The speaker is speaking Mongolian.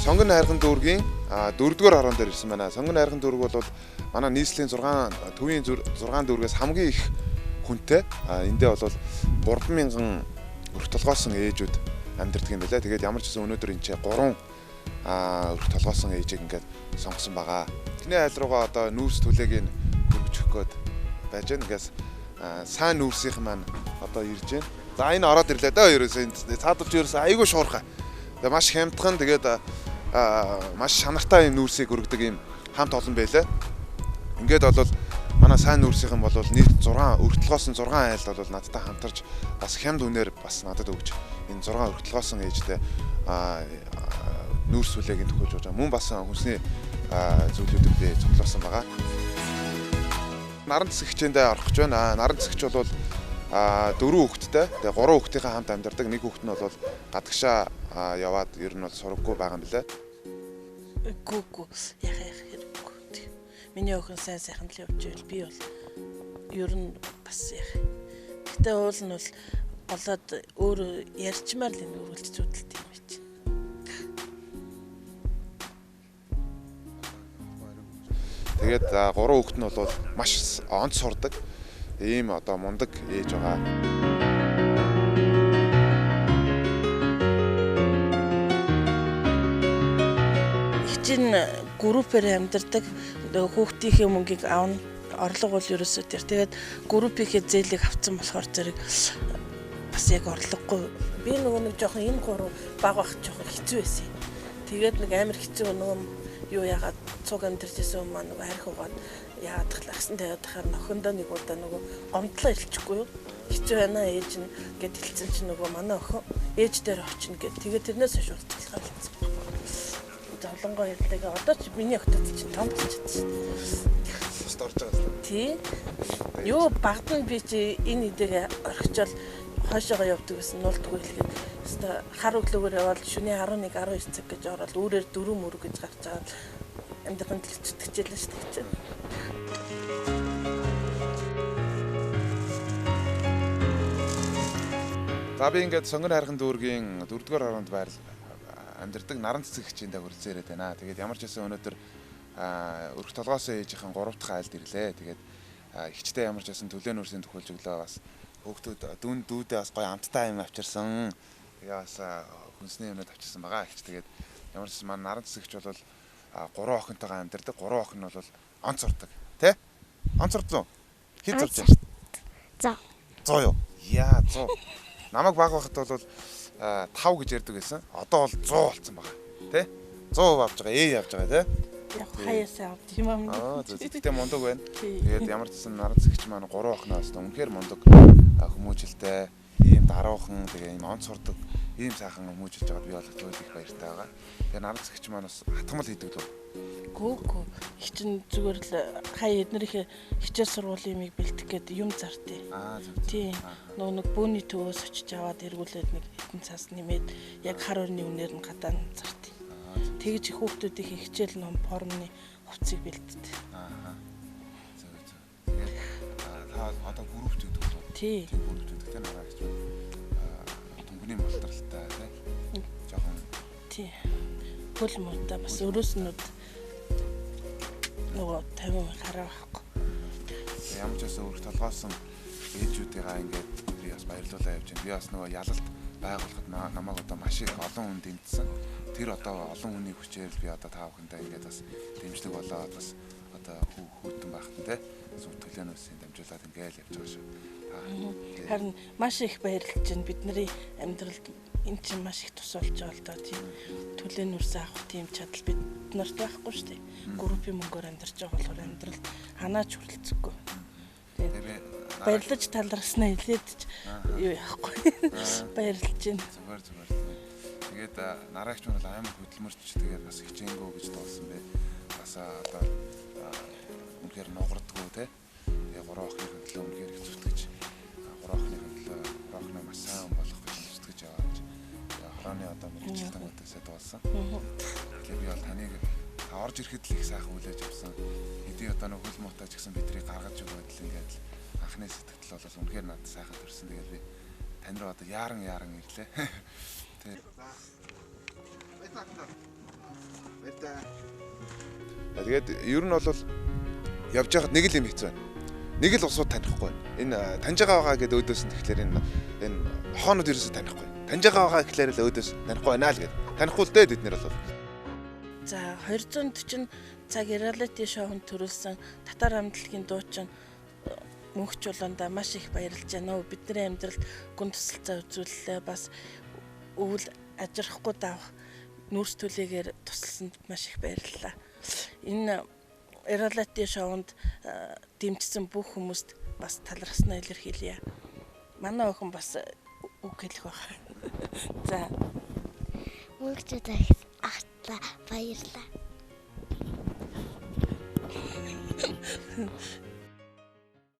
Сонгон хайрхан дүүргийн 4-р орон дээр ирсэн байна. Сонгон хайрхан дүүрэг бол манай нийслэлийн 6 төвийн 6 дүүргээс хамгийн их хүнтэй. Эндээ бол 3000 өрх толгойсон ээжүүд амьдардаг юм байна. Тэгээд ямар ч гэсэн өнөөдөр энэ 3 өрх толгойсон ээжийг ингээд сонгосон байгаа. Тэний айл руугаа одоо нүүрс түлээг нь хөргөжөх гээд байж байна. Ингээс сайн нүүрсийнх маань одоо ирж байна. За энэ ороод ирлээ дөө ерөөсөө цаадалж ерөөсөө айгүй шуурхай. Тэгээ маш хямдхан тэгээд маш шанартай юм нүүрсийг өргөдөг юм хамт олон байлаа. Ингээд бол манай сайн нүүрсийнх нь бол нийт 6 өртөлгөөс нь 6 айл бол надтай хамтарч бас хямд үнээр бас надад өгч энэ 6 өртөлгөөсөн ээжтэй нүүрс хүлээг нь төхөж байгаа. Мөн бас хүнсний зүйлүүдийг би цуглуулсан байгаа. Наран цэцэгчэндээ орох гэж байна. Наран цэцэгч бол 4 хүүхэдтэй. Тэгээ 3 хүүхдийнхээ хамт амьдардаг. Нэг хүүхэд нь бол гадагшаа яваад ер нь бол сураггүй байгаа юм билээ. Гүг яхах хэрэггүй. Миний охин сайхан л явж байвал би бол ер нь бас яах. Гэтэ уул нь бол болоод өөр ярьчмаар л энэ үргэлж зүудэлт юм байж. Тэгээд 3 хүүхэд нь бол маш онц сурдаг. Ийм одоо мундаг ээж байгаа. Хичээн группээр амьдардаг хүүхдийнхээ мөнгийг аавна. Орлого бол ерөөсөө тэр. Тэгээд группийнхээ зээлийг авцсан болохоор зэрэг бас яг орлогогүй. Би нөгөө нэг жоохон энэ 3 баг бах жоохон хэцүү байсан. Тэгээд нэг амар хэцүү нөгөө юу яагаад цуг амьдэрчсэн юм маань нөгөө харих угаад яагаад тахлахсан тавиад тахаар нөхөндөө нэг удаа нөгөө гомдлоо илчихгүй юу хэцүү байна ээж нь гэд хэлсэн чинь нөгөө манай охин ээж дээр очино гэд тэгээд тэрнээс хойш уулзлаа хэлсэн. Зовлонгоо ярьлаа. Одоо ч миний охтод чинь том болчихсон. Бусд орж байгаа. Тий. Юу багтан би чи энэ эдэг орхичол хойшоогоо явдаг гэсэн нуулдгүй хэлгээд хэвээ хар өглөөгөр яваад шөнийн 11 12 цаг гэж ороод үүрээр 4 мөрөг гэж гарч байгаа амьдрахын төлөвчдөг шүү дээ. За би ингээд Сонгон хайрхан дүүргийн 4-р ороонд амьдардаг наран цэцэгчэндээ хүрэлцэн ирээд байна. Тэгээд ямар ч байсан өнөөдөр өрх толгойсон ээжийнхэн 3 дахь айлд ирлээ. Тэгээд ихчтэй ямар ч байсан төлөө нүүрсийн төхөөлж өглөө бас хүүхдүүд дүүн дүүдээ бас гоё амттай юм авчирсан. Тэгээ бас хүнсний юмнууд авчирсан байгаа. Ихч тэгээд ямар ч байсан манай наран цэцэгч бол 3 охинтойгоо амьдардаг. 3 охин нь бол онц сурдаг. Тэ? Онц сурдаг. Хэд сурж байна? 100. 100 юу? Яа 100. Намайг баг байхад бол 5 гэж ярьдаг байсан. Одоо бол 100 болсон байгаа. Тэ? 100% авч байгаа. Явж байгаа тэ? Яг хаяасаа авд юм аа. Тэгтээ мундаг байна. Тэгээд ямар ч гэсэн наран цэцэгч маань 3 охиноос үнэхээр мундаг хүмүүжилтэй, ийм даруухан, тэгээ ийм онц сурдаг, ийм сайхан хүмүүжилж байгаад би бол зөвхөн их баяртай байгаа. Тэгээ наран цэцэгч маань бас хатгамал хийдэг л. Гүг их чинь зүгээр л хаяа эднэрийнхээ хичээл сургуулийн юмыг бэлдэх гээд юм зартыг. Зөв. Тийм. Нөгөө нэг бөөний төвөөс очиж аваад эргүүлээд нэг хэдэн цаас нэмээд яг хар өрний үнээр нь гадаа зартыг. Тэгж их хүүхдүүдийн хичээл ном формны хувцсыг бэлддэг. Зөв. Тэгээд та одоо группт өгдөг үү? Тийм. Группт өгдөг тэ нараа гэж дүнгийн болдралтай тэ. Жохон. Тийм. Хөл муутай бас өрөөснүүд нөгөө 50 хараа байхгүй. Ямар ч байсан өрх толгойсон ээжүүдийнхаа ингээд би бас баярлуулаа явж байна. Би бас нөгөө ялалт байгуулахад намайг одоо маш их олон хүн дэмжсэн. Тэр одоо олон хүний хүчээр би одоо та бүхэндээ ингээд бас дэмжлэг болоод бас одоо хүүтэн байхтан те төлөөнөөсийн дамжуулаад ингээд явж байгаа шүү. Харин маш их баярлж байна. Бидний амьдралд энэ чинь маш их тус болж байгаа л доо тийм төлөөнөөс авах тийм чадал бид нарт байхгүй шүү дээ. Группийн мөнгөөр амьдарч байгаа болохоор амьдрал ханаач хүрэлцэхгүй. Тэгээд баярлаж талархснаа хэлээд ч юу яахгүй. Баярлж байна. Зүгээр. Тэгээд нараагч нь бол амар хөдөлмөрч тэгээд бас хичээнгөө гэж дуулсан бэ. Бас одоо үнэхээр нугардггүй те. Тэгээд 3 охины төлөө үнэхээр их зүтгэж 3 охины төлөө 3 охиноо маш сайн болох гэж зүтгэж яваад хорооны одоо мэрэгчлэн үдээсээ дуулсан. Тэгээд би бол таныг орж ирэхэд л их сайхан хүлээж авсан. Хэдий одоо нэг хөл муутай ч гэсэн бидрийг гаргаж өгөөд л ингээд анхны сэтгэл бол үнэхээр надад сайхан төрсөн. Тэгээд би тань руу одоо яаран ирлээ. Тэгээд Тэгээд ер нь бол явж байхад нэг л юм хэцүү байна. Нэг л усууд танихгүй байна. Энэ таньж байгаа гэдэг өөдөөс нь тэгэхээр энэ хоонод ерөөсөө танихгүй. Таньж байгаа гэхлээр л өөдөөс танихгүй байна л гэдэг. Танихгүй л дээ бид нэр бол. За 240 цаг реалити шоунд төрүүлсэн татар хамтлагийн дуучин мөнхч болондоо маш их баярлж байна. Бидний амьдралд гүн тусалцаа үзүүлэлээ бас өвөл ажирахгүй давах нүүрс төлөөгөр тусалсанд маш их баярлалаа. Энэ реалити шоунд дэмжсэн бүх хүмүүст бас талархснаа илэрхийлье. Манай охин бас үг хэлэх байна. За Мөнхчүүд ахтаа баярлаа.